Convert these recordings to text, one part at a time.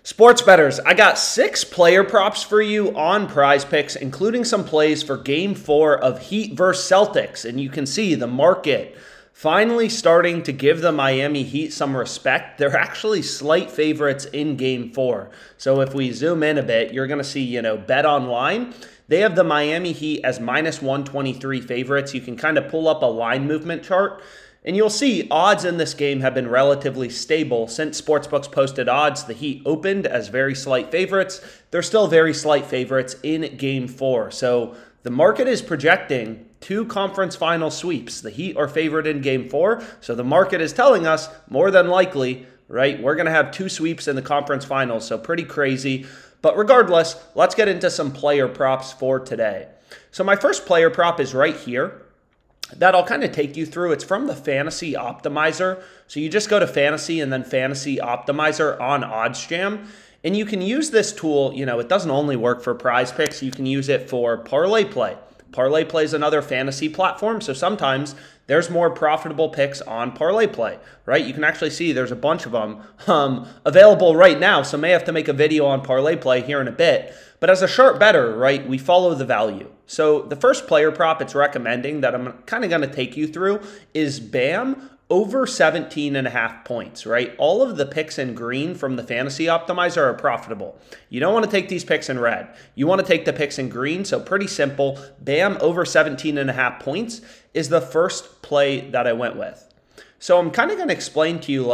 Sports bettors, I got 6 player props for you on PrizePicks, including some plays for Game 4 of Heat vs. Celtics. And you can see the market finally starting to give the Miami Heat some respect. They're actually slight favorites in Game 4. So if we zoom in a bit, you're going to see, Bet Online. They have the Miami Heat as minus 123 favorites. You can kind of pull up a line movement chart. And you'll see odds in this game have been relatively stable. Since sportsbooks posted odds, the Heat opened as very slight favorites. They're still very slight favorites in Game 4. So the market is projecting 2 conference final sweeps. The Heat are favored in Game 4. So the market is telling us more than likely, right, we're going to have 2 sweeps in the conference finals. So pretty crazy. But regardless, let's get into some player props for today. So my first player prop is right here. That I'll kind of take you through. It's from the Fantasy Optimizer. So you just go to Fantasy and then Fantasy Optimizer on OddsJam. And you can use this tool. It doesn't only work for PrizePicks. You can use it for Parlay Play. Parlay Play is another fantasy platform. So sometimes there's more profitable picks on Parlay Play, right? You can actually see there's a bunch of them available right now. So may have to make a video on Parlay Play here in a bit. But as a sharp bettor, right, we follow the value. So the first player prop it's recommending that I'm kind of going to take you through is BAM over 17.5 points, right? All of the picks in green from the Fantasy Optimizer are profitable. You don't want to take these picks in red. You want to take the picks in green. So pretty simple. BAM over 17.5 points is the first play that I went with. So I'm kind of going to explain to you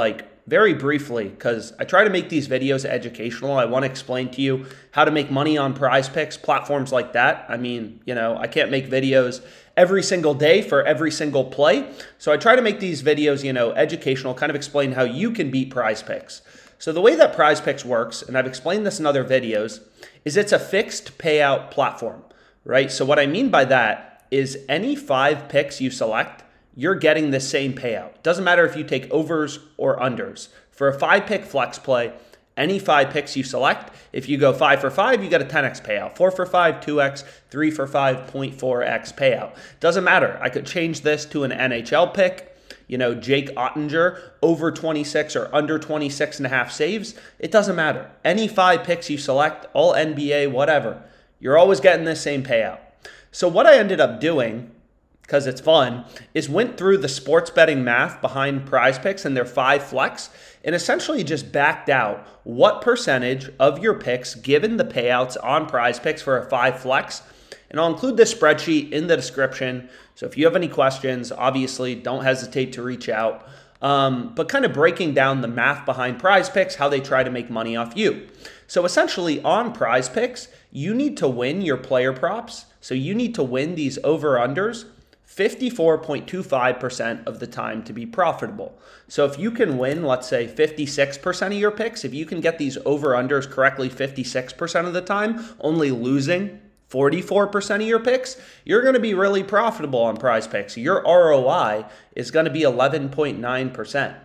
very briefly, because I try to make these videos educational. I want to explain to you how to make money on PrizePicks, platforms like that. I mean, I can't make videos every single day for every single play. So I try to make these videos, educational, kind of explain how you can beat PrizePicks. So the way that PrizePicks works, and I've explained this in other videos, is it's a fixed payout platform, right? So what I mean by that is any 5 picks you select, you're getting the same payout. Doesn't matter if you take overs or unders. For a 5-pick flex play, any 5 picks you select, if you go 5 for 5, you get a 10x payout. 4 for 5, 2x, 3 for 5, 0.4x payout. Doesn't matter. I could change this to an NHL pick. Jake Ottinger, over 26 or under 26.5 saves. It doesn't matter. Any 5 picks you select, all NBA, whatever, you're always getting the same payout. So what I ended up doing, because it's fun, is went through the sports betting math behind PrizePicks and their 5 flex and essentially just backed out what percentage of your picks given the payouts on PrizePicks for a 5 flex. And I'll include this spreadsheet in the description. So if you have any questions, obviously don't hesitate to reach out. But kind of breaking down the math behind PrizePicks, how they try to make money off you. So essentially on PrizePicks, you need to win your player props. So you need to win these over-unders 54.25% of the time to be profitable. So if you can win, let's say 56% of your picks, if you can get these over-unders correctly 56% of the time, only losing 44% of your picks, you're going to be really profitable on PrizePicks. Your ROI is going to be 11.9%.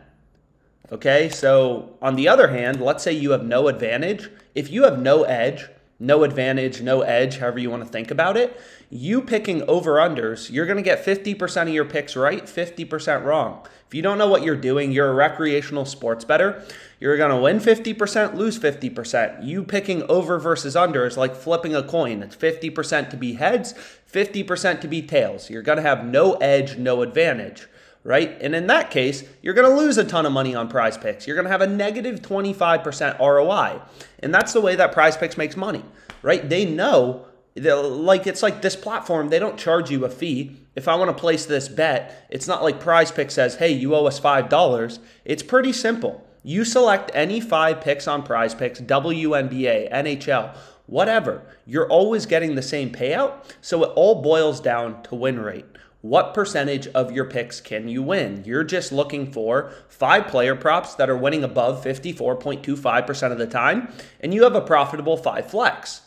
Okay, so on the other hand, let's say you have no advantage. If you have no edge, no advantage, no edge, however you want to think about it, you picking over-unders, you're going to get 50% of your picks right, 50% wrong. If you don't know what you're doing, you're a recreational sports bettor, you're going to win 50%, lose 50%. You picking over versus under is like flipping a coin. It's 50% to be heads, 50% to be tails. You're going to have no edge, no advantage, right? And in that case, you're going to lose a ton of money on PrizePicks. You're going to have a negative 25% ROI. And that's the way that PrizePicks makes money, right? They know, it's like this platform, they don't charge you a fee. If I want to place this bet, it's not like PrizePicks says, hey, you owe us $5. It's pretty simple. You select any 5 picks on PrizePicks, WNBA, NHL, whatever. You're always getting the same payout. So it all boils down to win rate. What percentage of your picks can you win? You're just looking for 5 player props that are winning above 54.25% of the time, and you have a profitable 5 flex.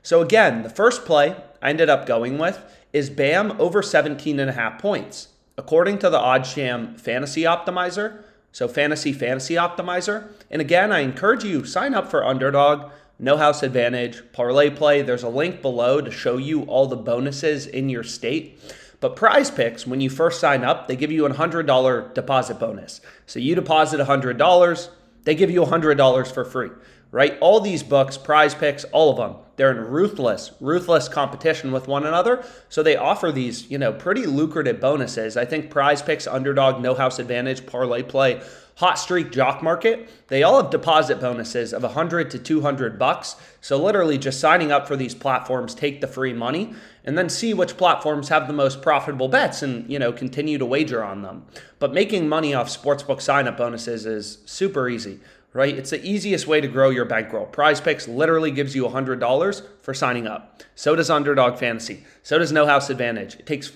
So again, the first play I ended up going with is BAM over 17.5 points. According to the OddsJam Fantasy Optimizer, so Fantasy Optimizer. And again, I encourage you, sign up for Underdog, No House Advantage, Parlay Play. There's a link below to show you all the bonuses in your state. But PrizePicks, when you first sign up, they give you a $100 deposit bonus. So you deposit $100, they give you $100 for free, right? All these books, PrizePicks, all of them, they're in ruthless competition with one another. So they offer these, pretty lucrative bonuses. I think PrizePicks, Underdog, No House Advantage, Parlay Play, Hot Streak, Jock Market, they all have deposit bonuses of $100 to $200. So literally just signing up for these platforms, take the free money, and then see which platforms have the most profitable bets and, continue to wager on them. But making money off sportsbook sign-up bonuses is super easy, right? It's the easiest way to grow your bankroll. PrizePicks literally gives you $100 for signing up. So does Underdog Fantasy. So does No House Advantage. It takes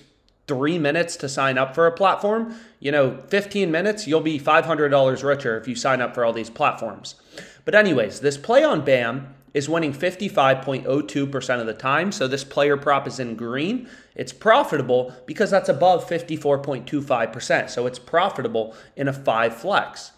3 minutes to sign up for a platform. 15 minutes, you'll be $500 richer if you sign up for all these platforms. But anyways, this play on BAM is winning 55.02% of the time. So this player prop is in green. It's profitable because that's above 54.25%. So it's profitable in a 5 flex,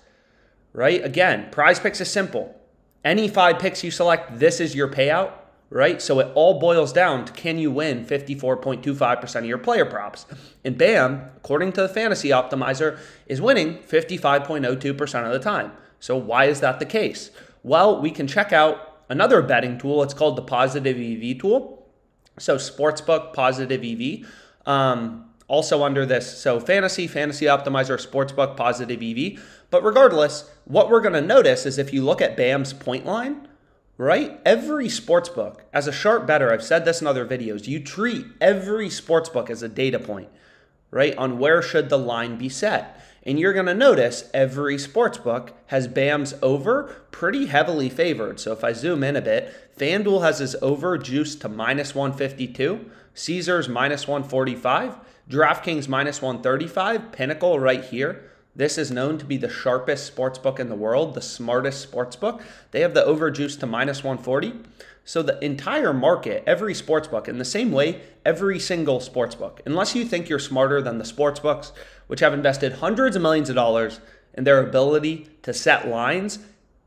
right? Again, PrizePicks is simple. Any 5 picks you select, this is your payout, right? So it all boils down to, can you win 54.25% of your player props? And BAM, according to the Fantasy Optimizer, is winning 55.02% of the time. So why is that the case? Well, we can check out another betting tool. It's called the Positive EV tool. So Sportsbook Positive EV. Also under this, so Fantasy Optimizer, Sportsbook Positive EV. But regardless, what we're going to notice is if you look at BAM's point line, right? Every sportsbook, as a sharp bettor, I've said this in other videos, you treat every sportsbook as a data point, right? On where should the line be set. And you're going to notice every sportsbook has BAM's over pretty heavily favored. So if I zoom in a bit, FanDuel has his over juiced to -152, Caesars -145, DraftKings -135, Pinnacle right here. This is known to be the sharpest sportsbook in the world, the smartest sportsbook. They have the over juice to -140. So the entire market, every sportsbook, in the same way, every single sportsbook, unless you think you're smarter than the sportsbooks, which have invested hundreds of millions of dollars in their ability to set lines,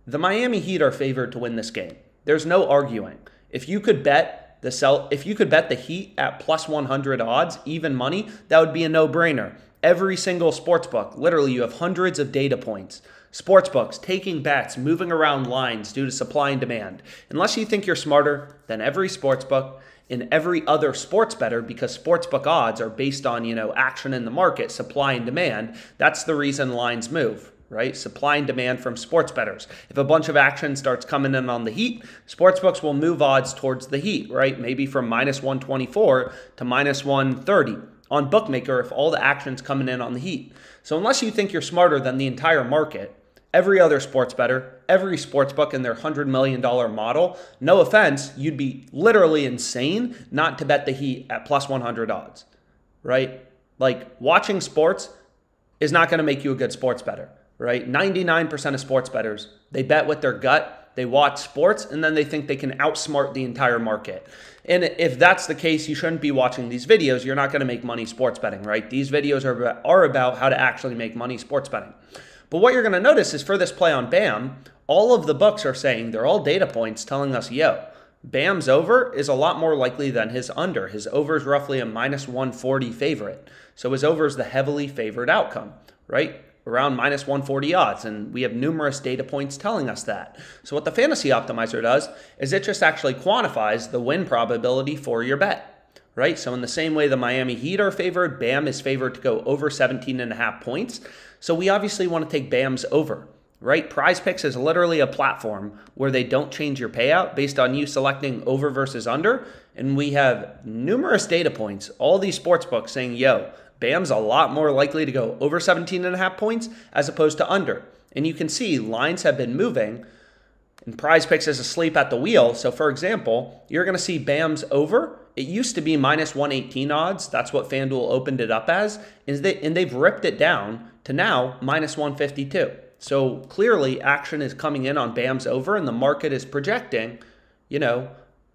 the Miami Heat are favored to win this game. There's no arguing. If you could bet the Heat at +100 odds, even money, that would be a no-brainer. Every single sportsbook, literally you have hundreds of data points. Sportsbooks taking bets, moving around lines due to supply and demand. Unless you think you're smarter than every sportsbook and every other sports bettor, because sportsbook odds are based on, action in the market, supply and demand. That's the reason lines move, right? Supply and demand from sports bettors. If a bunch of action starts coming in on the Heat, sportsbooks will move odds towards the Heat, right? Maybe from -124 to -130. On Bookmaker if all the action's coming in on the Heat. So unless you think you're smarter than the entire market, every other sports bettor, every sportsbook in their $100 million model, no offense, you'd be literally insane not to bet the Heat at +100 odds, right? Like, watching sports is not going to make you a good sports bettor, right? 99% of sports bettors, they bet with their gut, they watch sports, and then they think they can outsmart the entire market. And if that's the case, you shouldn't be watching these videos. You're not going to make money sports betting, right? These videos are about how to actually make money sports betting. But what you're going to notice is for this play on BAM, all of the books are saying, they're all data points telling us, BAM's over is a lot more likely than his under. His over is roughly a -140 favorite. So his over is the heavily favored outcome, right? Around -140 odds, and we have numerous data points telling us that. So what the Fantasy Optimizer does is it just actually quantifies the win probability for your bet, right? So in the same way the Miami Heat are favored, BAM is favored to go over 17.5 points. So we obviously want to take BAM's over, right? PrizePicks is literally a platform where they don't change your payout based on you selecting over versus under, and we have numerous data points, all these sportsbooks saying, BAM's a lot more likely to go over 17.5 points as opposed to under. And you can see lines have been moving and PrizePicks is asleep at the wheel. So for example, you're going to see BAM's over. It used to be -118 odds. That's what FanDuel opened it up as. And they've ripped it down to now -152. So clearly action is coming in on BAM's over and the market is projecting,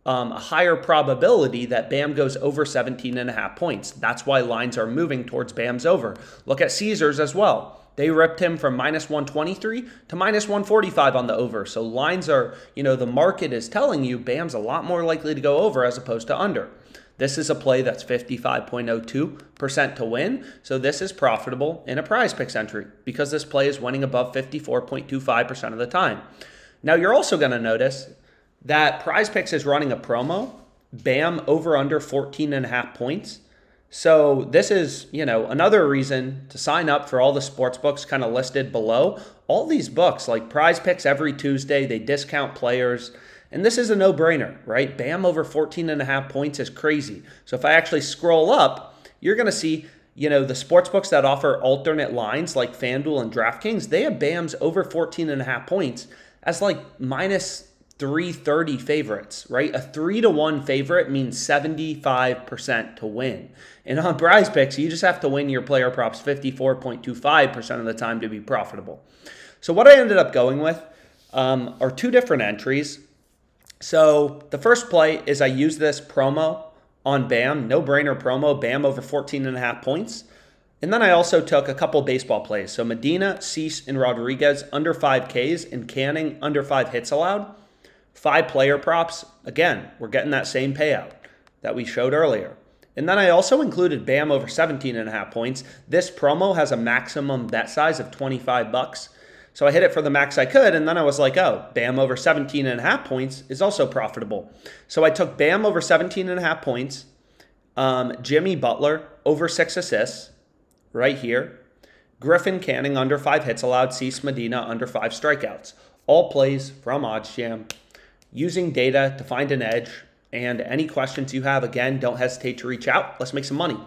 a higher probability that BAM goes over 17.5 points. That's why lines are moving towards BAM's over. Look at Caesars as well. They ripped him from -123 to -145 on the over. So lines are, the market is telling you BAM's a lot more likely to go over as opposed to under. This is a play that's 55.02% to win. So this is profitable in a PrizePicks entry because this play is winning above 54.25% of the time. Now, you're also going to notice that PrizePicks is running a promo, Bam over under 14.5 points. So this is, another reason to sign up for all the sports books kind of listed below. All these books, like PrizePicks every Tuesday, they discount players. And this is a no-brainer, right? Bam over 14.5 points is crazy. So if I actually scroll up, you're going to see, the sports books that offer alternate lines like FanDuel and DraftKings, they have Bams over 14.5 points as like minus 330 favorites, right? A 3-1 favorite means 75% to win. And on PrizePicks, you just have to win your player props 54.25% of the time to be profitable. So what I ended up going with are two different entries. So the first play is I use this promo on Bam, no-brainer promo, Bam over 14.5 points. And then I also took a couple baseball plays. So Medina, Cease, and Rodriguez under 5 Ks, and Canning under 5 hits allowed. 5 player props. Again, we're getting that same payout that we showed earlier. And then I also included Bam over 17.5 points. This promo has a maximum bet size of $25. So I hit it for the max I could, and then I was like, oh, Bam over 17.5 points is also profitable. So I took Bam over 17.5 points, Jimmy Butler over 6 assists, right here. Griffin Canning under 5 hits allowed, Cease Medina under 5 strikeouts. All plays from OddsJam, using data to find an edge. And any questions you have, again, don't hesitate to reach out. Let's make some money.